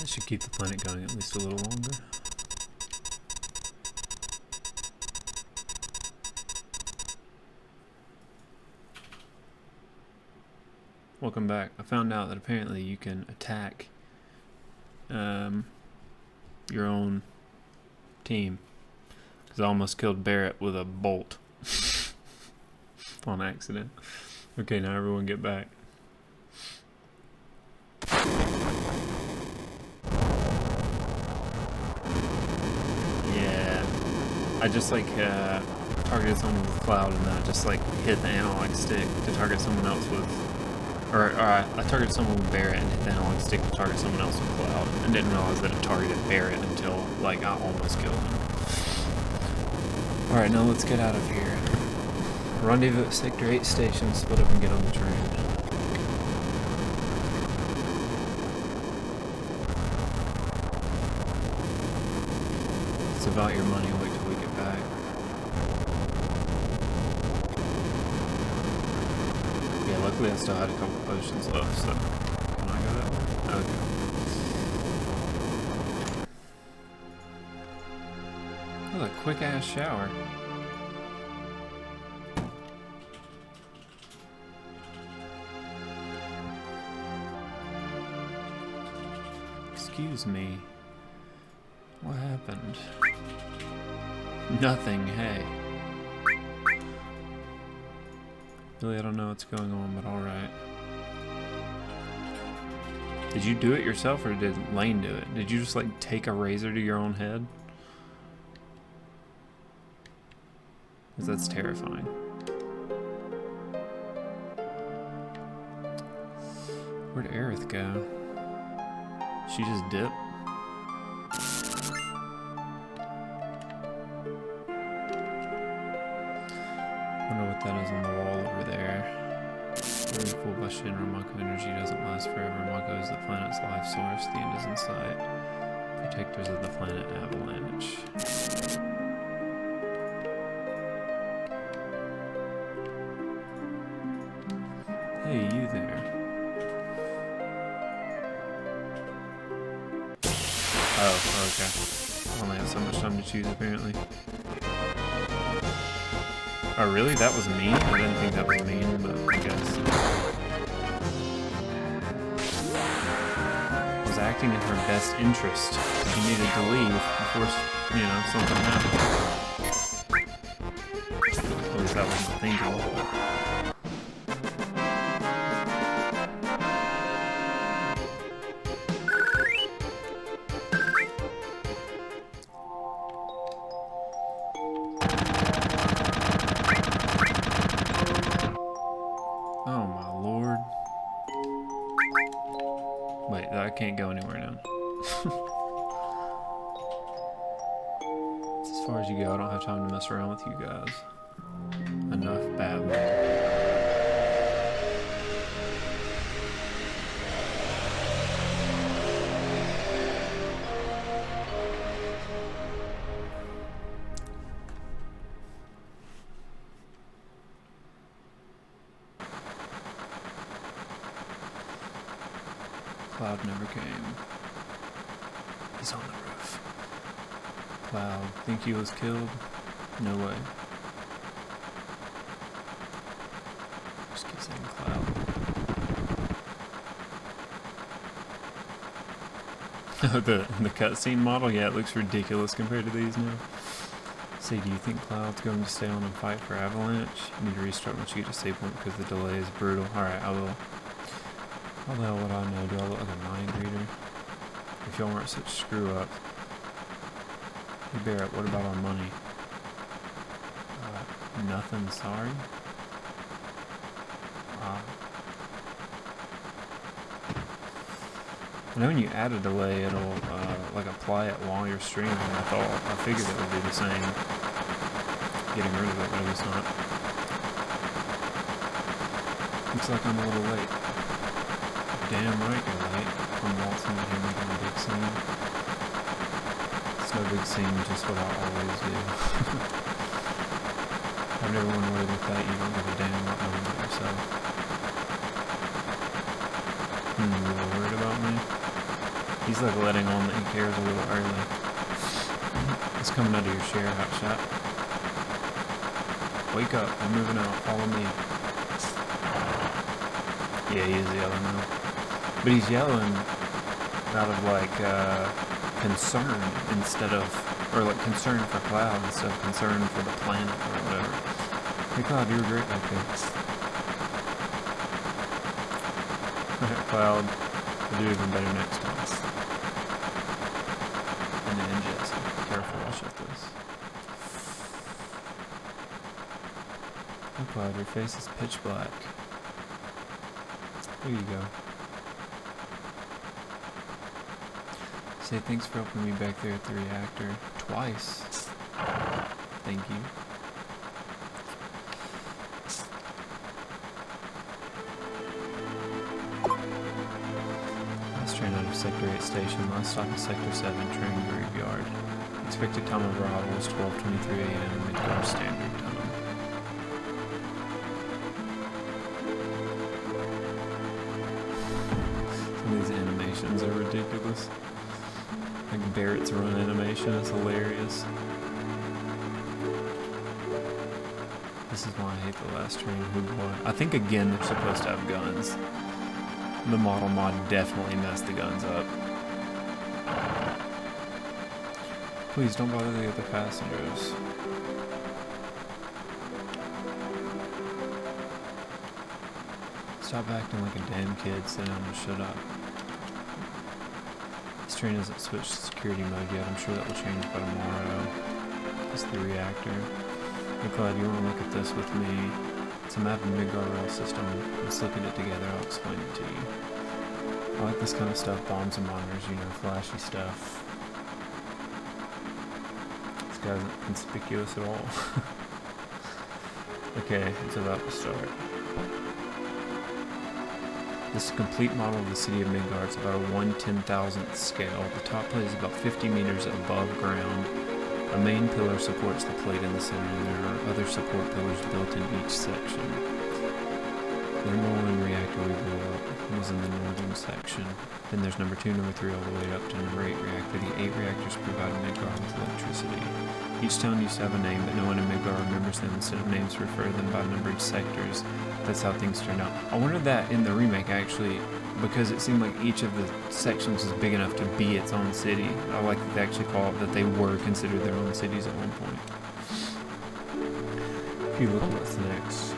should keep the planet going at least a little longer. Welcome back. I found out that apparently you can attack your own team. Because I almost killed Barrett with a bolt on accident. Okay, now everyone get back. Yeah, I just like targeted someone with Cloud, and then I just like hit the analog stick to target someone else with, or I targeted someone with Barrett and hit the analog stick to target someone else with Cloud, and didn't realize that it targeted Barrett until like I almost killed him. Alright, now let's get out of here. Rendezvous at Sector 8 station, split up and get on the train. It's about your money, wait till we get back. Yeah, luckily I still had a couple potions left, so can I go that way? Okay. Oh, a quick ass shower. Excuse me. What happened? Nothing, hey. Really, I don't know what's going on, but alright. Did you do it yourself, or did Lane do it? Did you just, like, take a razor to your own head? Because that's terrifying. Where'd Aerith go? She just dipped? Wonder what that is on the wall over there. Fully full by Shinra. Mako energy doesn't last forever. Mako is the planet's life source. The end is in sight. Protectors of the planet Avalanche. Hey, you there. Oh, okay. I only have so much time to choose, apparently. Oh, really? That was mean? I didn't think that was mean, but I guess. I was acting in her best interest. She needed to leave before, you know, something happened. At least that was my thinking. Wait, I can't go anywhere now. It's as far as you go. I don't have time to mess around with you guys. Enough babbling. Cloud never came. He's on the roof. Cloud, think he was killed? No way. Just keep saying Cloud. the cutscene model? Yeah, it looks ridiculous compared to these now. Say, do you think Cloud's going to stay on and fight for Avalanche? You need to restart once you get to save point because the delay is brutal. Alright, I will. How the hell would I know? Do I look like a mind reader? If y'all weren't such screw-ups. Hey Barrett, what about our money? Nothing, sorry? I know when you add a delay, it'll like apply it while you're streaming. I figured it would be the same. Getting rid of it, but it's not. Looks like I'm a little late. Damn right you're late. I'm waltzing in here making a big scene. It's no big scene, just what I always do. I've never won away with that. You don't give a damn what knowing about yourself. You were worried about me? He's like letting on that he cares a little early. It's coming out of your share, hotshot. Wake up, I'm moving out, follow me. Yeah, he is yelling now. But he's yelling out of like concern instead of, or like concern for Cloud instead of concern for the planet or whatever. Hey Cloud, you were great back there. Cloud, we'll do even better next time. And then Jesse, careful, I'll shut this. Hey Cloud, your face is pitch black. There you go. Say thanks for helping me back there at the reactor. Twice. Thank you. Last train out of Sector 8 station. Last stop is Sector 7 train graveyard. Expected time of arrival is 12:23 a.m. Midgard Standard Time. These animations are ridiculous. Like Barrett's run animation is hilarious. This is why I hate the last train. Who boy? I think again they're supposed to have guns. The model mod definitely messed the guns up. Please don't bother the other passengers. Stop acting like a damn kid, sit down and shut up. This train hasn't switched to security mode yet, I'm sure that will change by tomorrow. It's the reactor. Nikolai, do you want to look at this with me? It's a map of Midgard rail system. Let's look at it together, I'll explain it to you. I like this kind of stuff, bombs and monitors, you know, flashy stuff. This guy isn't conspicuous at all. Okay, it's about to start. This is a complete model of the city of Midgard. It's about a 1/10,000th scale. The top plate is about 50 meters above ground. A main pillar supports the plate in the center, and there are other support pillars built in each section. The number 1 reactor we blew up was in the northern section. Then there's number 2, number 3, all the way up to number 8 reactor. The 8 reactors provide Midgard with electricity. Each town used to have a name, but no one in Midgard remembers them. Instead of names, refer to them by numbered sectors. That's how things turned out. I wondered that in the remake, actually, because it seemed like each of the sections was big enough to be its own city. I like that they actually call it that they were considered their own cities at one point. If you look at what's next,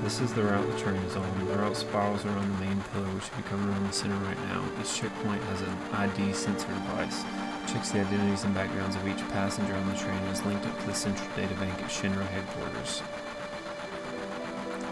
this is the route the train is on. The route spirals around the main pillar, which should be coming around the center right now. Each checkpoint has an ID sensor device. Checks the identities and backgrounds of each passenger on the train and is linked up to the central data bank at Shinra headquarters.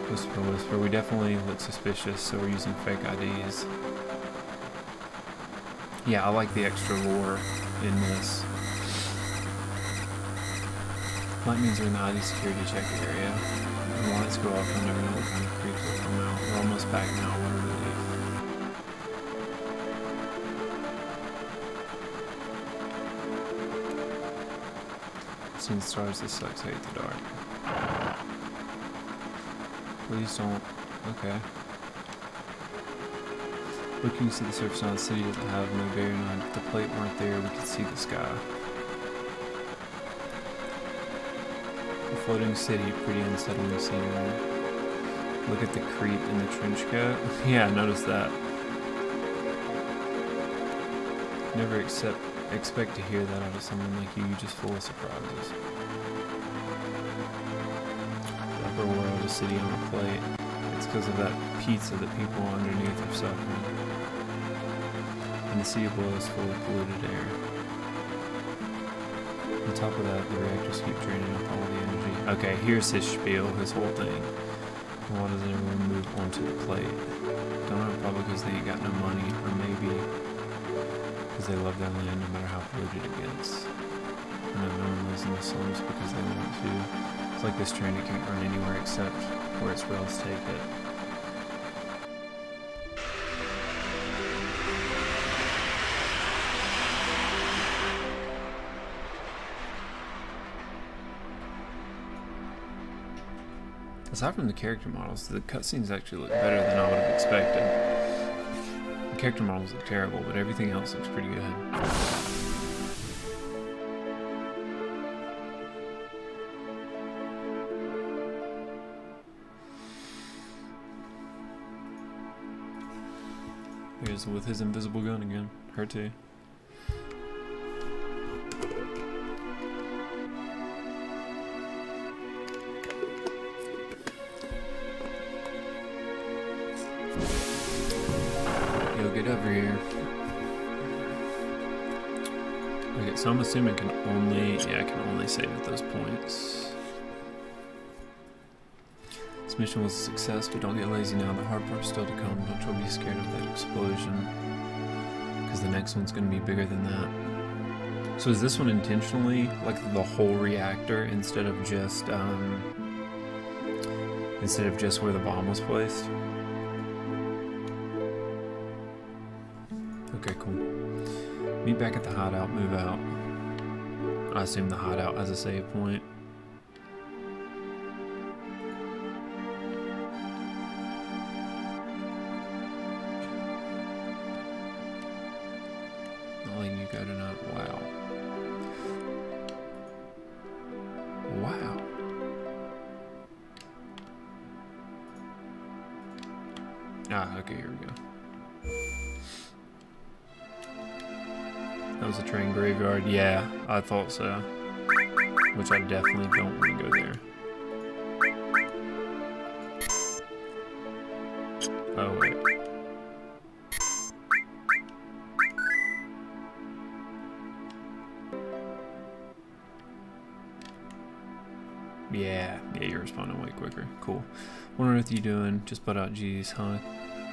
Whisper, whisper. We definitely look suspicious, so we're using fake IDs. Yeah, I like the extra lore in this. Light means we're in the ID security check area. When lights go off, I'll never know what kind of creeps will come out. We're almost back now, what a relief. I've seen stars, this sucks, hate the dark. Please don't. Okay. Look, you can see the surface now. The city doesn't have no bearing on it. If the plate weren't there, we could see the sky. A floating city, pretty unsettling scenery. Look at the creep in the trench coat. Yeah, I noticed that. Never expect to hear that out of someone like you. You're just full of surprises. Upper world, a city on a plate. It's because of that pizza that people underneath are suffering. And the sea below is full of polluted air. On top of that, the reactors keep draining up all the energy. Okay, here's his spiel, his whole thing. Why doesn't everyone move onto the plate? Don't know, probably because they ain't got no money, or maybe because they love their land no matter how polluted it gets. And no one lives in the slums because they want to. It's like this train, it can't run anywhere except where its rails take it. Aside from the character models, the cutscenes actually look better than I would have expected. character models look terrible, but everything else looks pretty good. Here's with his invisible gun again. Her too. Yo, get over here. Okay, so I'm assuming I can only save at those points. This mission was a success, but don't get lazy now. The hard part's still to come. Don't you be scared of that explosion, because the next one's going to be bigger than that. So is this one intentionally like the whole reactor instead of just where the bomb was placed? Okay, cool. Meet back at the hideout. Move out. I assume the hideout has a save point. Wow. Ah, okay, here we go. That was a train graveyard. Yeah, I thought so. Which I definitely don't want to go there. Oh, wait. Yeah, you're responding way quicker. Cool. What on earth are you doing? Just butt out, geez, huh?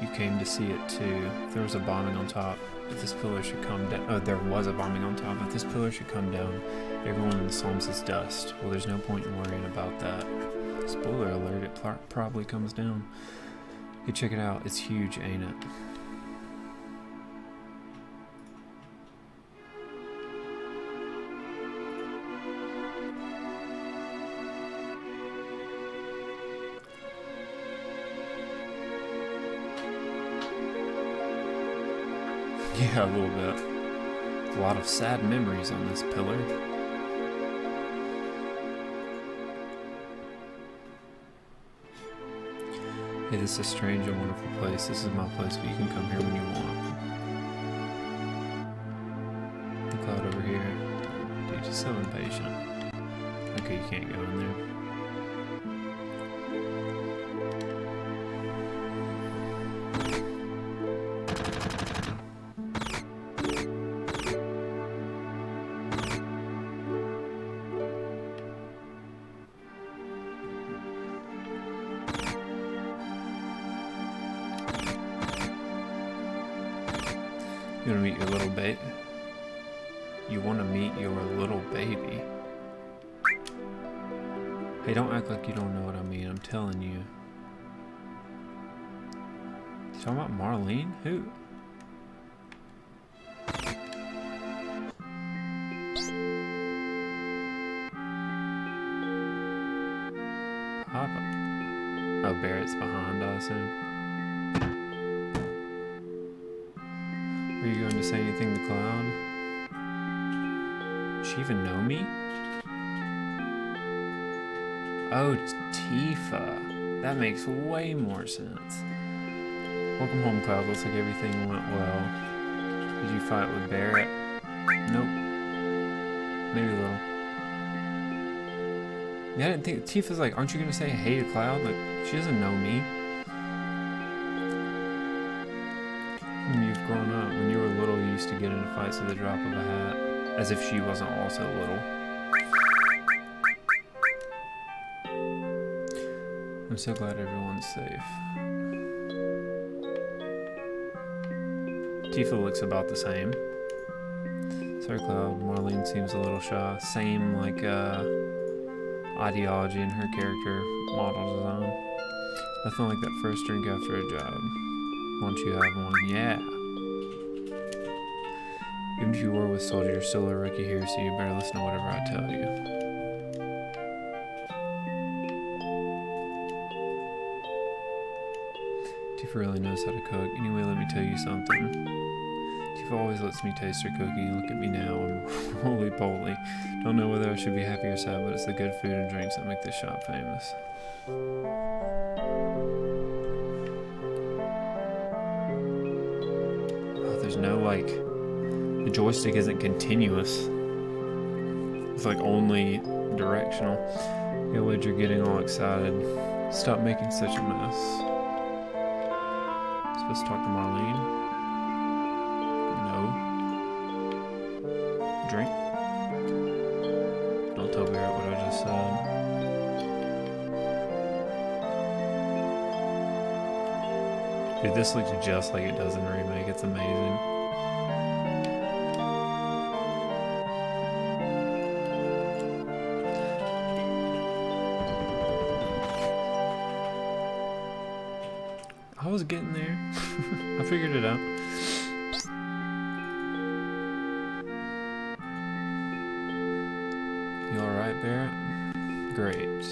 You came to see it too. If there was a bombing on top, if this pillar should come down. Oh, there was a bombing on top. If this pillar should come down, everyone in the slums is dust. Well, there's no point in worrying about that. Spoiler alert, it probably comes down. Hey, check it out. It's huge, ain't it? Yeah, a little bit. A lot of sad memories on this pillar. Hey, this is a strange and wonderful place. This is my place, but you can come here when you want. The cloud over here. Dude, just so impatient. Okay, you can't go in there. You want to meet your little baby? You want to meet your little baby? Hey, don't act like you don't know what I mean. I'm telling you. You talking about Marlene? Who? Papa. Oh, Barrett's behind, I assume. Are you going to say anything to Cloud? Does she even know me? Oh, it's Tifa. That makes way more sense. Welcome home, Cloud. Looks like everything went well. Did you fight with Barrett? Nope. Maybe a little. Yeah, I didn't think... Tifa's like, aren't you going to say hey to Cloud? Like, she doesn't know me. You've grown up. When you were little, you used to get into fights at the drop of a hat. As if she wasn't also little. I'm so glad everyone's safe. Tifa looks about the same. Sorry, Cloud. Marlene seems a little shy. Same, like, ideology in her character model design. Nothing like that first drink after a job. Won't you have one? Yeah. Even if you were with Soldier, you're still a rookie here, so you better listen to whatever I tell you. Tifa really knows how to cook. Anyway, let me tell you something. Tifa always lets me taste her cooking. Look at me now, I'm roly-poly. Don't know whether I should be happy or sad, but it's the good food and drinks that make this shop famous. Oh, there's no, like... The joystick isn't continuous. It's, like, only directional. Hey, Lid, you're getting all excited. Stop making such a mess. Supposed to talk to Marlene? No. Drink? Don't tell Barrett what I just said. Dude, this looks just like it does in the remake. It's amazing. I was getting there. I figured it out. You alright, Barrett? Great.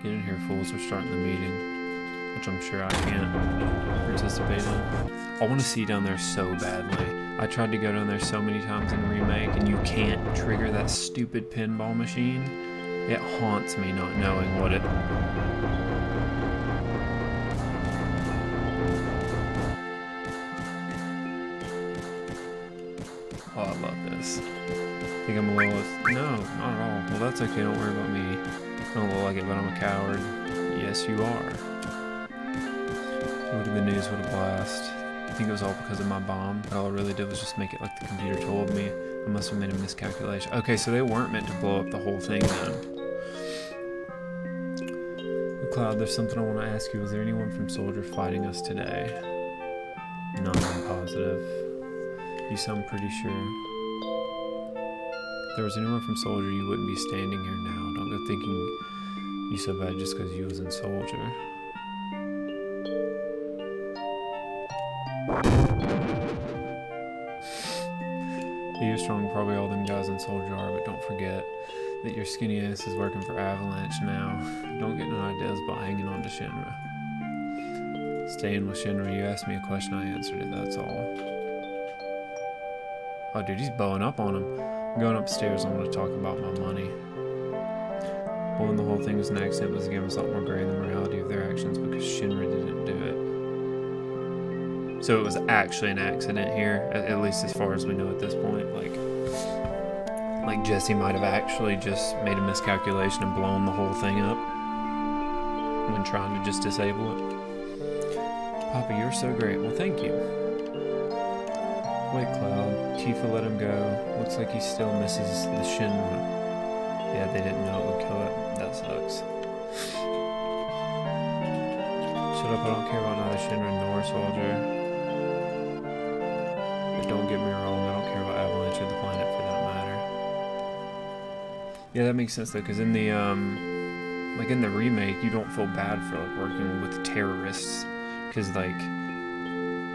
Get in here, fools. We're starting the meeting. Which I'm sure I can't participate in. I want to see down there so badly. I tried to go down there so many times in the remake, and you can't trigger that stupid pinball machine. It haunts me not knowing what it... Oh, I love this. Think I'm a little... No, not at all. Well, that's okay. Don't worry about me. I don't look like it, but I'm a coward. Yes, you are. It would have been news, what a blast. I think it was all because of my bomb. All I really did was just make it like the computer told me. I must have made a miscalculation. Okay, so they weren't meant to blow up the whole thing then. Cloud, there's something I want to ask you. Was there anyone from Soldier fighting us today? No, I'm positive. You sound pretty sure. If there was anyone from Soldier, you wouldn't be standing here now. Don't go thinking you so bad just because you was in Soldier. You're strong, probably all them guys in Soldier are, but don't forget that your skinny ass is working for Avalanche now. Don't get no ideas about hanging on to Shinra. Staying with Shinra, you asked me a question, I answered it, that's all. Oh dude, he's bowing up on him. I'm going upstairs, I want to talk about my money. Blowing the whole thing was an accident, but this game was a lot more gray than the morality of their actions because Shinra didn't do it. So it was actually an accident here, at least as far as we know at this point. Like Jesse might have actually just made a miscalculation and blown the whole thing up when trying to just disable it. Papa, you're so great. Well, thank you. Wait, Cloud. Tifa let him go. Looks like he still misses the Shinra. Yeah, they didn't know it would kill it. That sucks. Shut up, I don't care about neither Shinra nor Soldier. Don't get me wrong, I don't care about Avalanche or the planet for that matter. Yeah, that makes sense though, because in the like in the remake, you don't feel bad for like working with terrorists, because like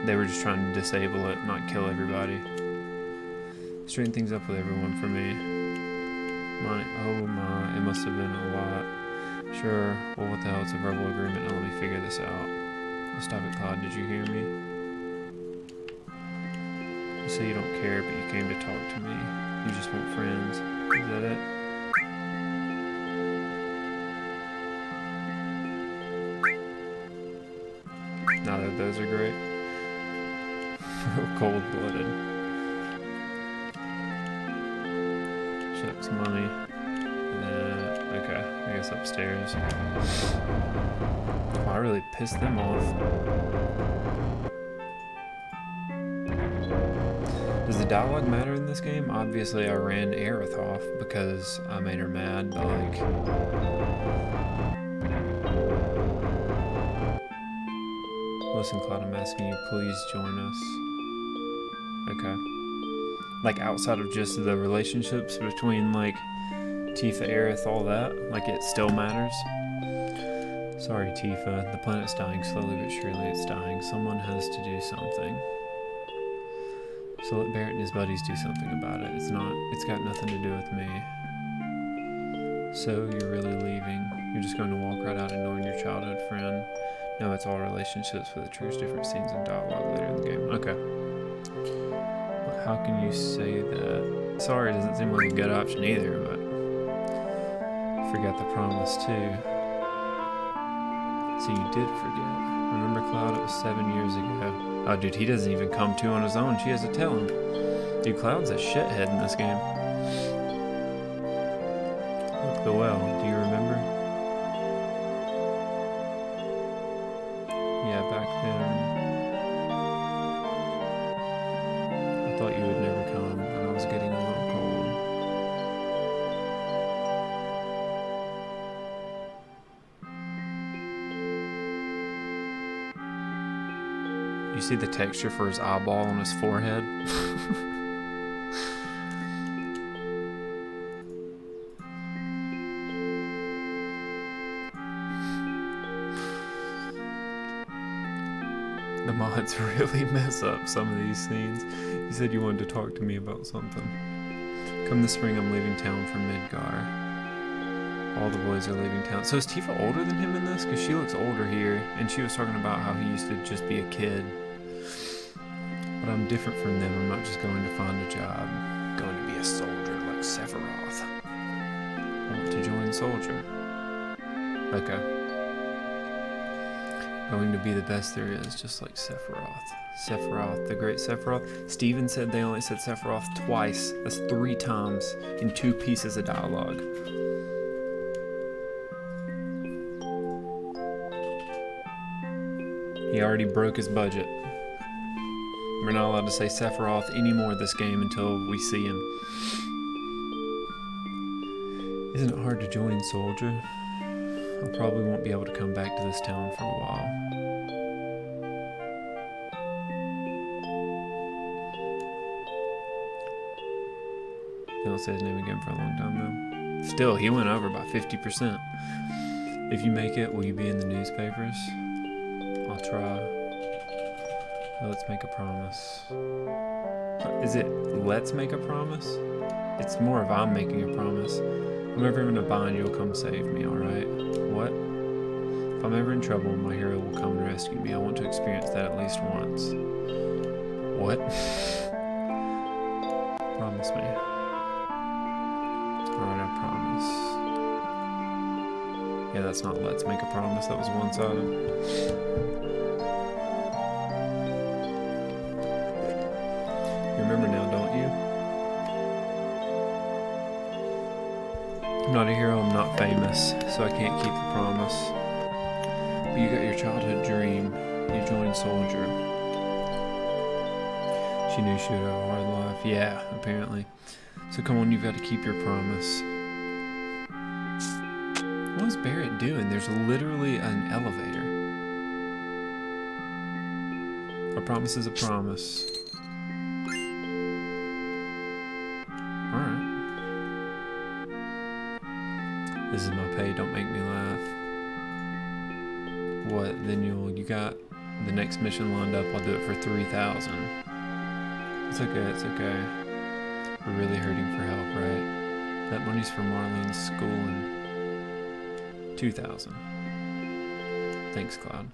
they were just trying to disable it, not kill everybody. Straighten things up with everyone for me. Money, oh my, it must have been a lot. Sure, well what the hell, it's a verbal agreement, now let me figure this out. Stop it, Cloud, did you hear me? You say you don't care, but you came to talk to me. You just want friends. Is that it? Neither of those are great. Real cold-blooded. Shucks, money. Okay, I guess upstairs. Oh, I really pissed them off. Does the dialogue matter in this game? Obviously I ran Aerith off because I made her mad, but like... Listen, Cloud, I'm asking you, please join us. Okay. Like outside of just the relationships between like Tifa, Aerith, all that, like it still matters. Sorry, Tifa, the planet's dying slowly but surely it's dying. Someone has to do something. So let Barrett and his buddies do something about it. It's got nothing to do with me. So you're really leaving. You're just going to walk right out ignoring your childhood friend. No, it's all relationships with the truths, different scenes and dialogue later in the game. Okay. Well, how can you say that? Sorry doesn't seem like a good option either, but forgot the promise too. So you did forget. Remember, Cloud? It was 7 years ago. Oh, dude, he doesn't even come to on his own. She has to tell him. Dude, Cloud's a shithead in this game. Look the well. Do you remember? Yeah, back then. I thought you would never come, and I was getting a little cold. You see the texture for his eyeball on his forehead? The mods really mess up some of these scenes. You said you wanted to talk to me about something. Come this spring, I'm leaving town for Midgar. All the boys are leaving town. So is Tifa older than him in this? Because she looks older here, and she was talking about how he used to just be a kid. But I'm different from them. I'm not just going to find a job. I'm going to be a soldier like Sephiroth. I want to join soldier. Okay. Going to be the best there is, just like Sephiroth. Sephiroth, the great Sephiroth. Steven said they only said Sephiroth twice. That's 3 times in 2 pieces of dialogue. He already broke his budget. We're not allowed to say Sephiroth anymore this game until we see him. Isn't it hard to join soldier? I probably won't be able to come back to this town for a while. They don't say his name again for a long time though. Still, he went over by 50%. If you make it, will you be in the newspapers? I'll try. Let's make a promise. Is it let's make a promise? It's more of I'm making a promise. If I'm ever in a bind, you'll come save me, alright? What? If I'm ever in trouble, my hero will come and rescue me. I want to experience that at least once. What? Promise me. Alright, I promise. Yeah, that's not let's make a promise. That was one-sided. You remember now, don't you? I'm not a hero, I'm not famous, so I can't keep the promise. But you got your childhood dream. You joined soldier. She knew she would have a hard life. Yeah, apparently. So come on, you've got to keep your promise. What is Barrett doing? There's literally an elevator. A promise is a promise. Alright. This is my pay, don't make me laugh. What? Then you got the next mission lined up. I'll do it for 3,000. It's okay, it's okay. We're really hurting for help, right? That money's for Marlene's school and 2,000. Thanks, Cloud.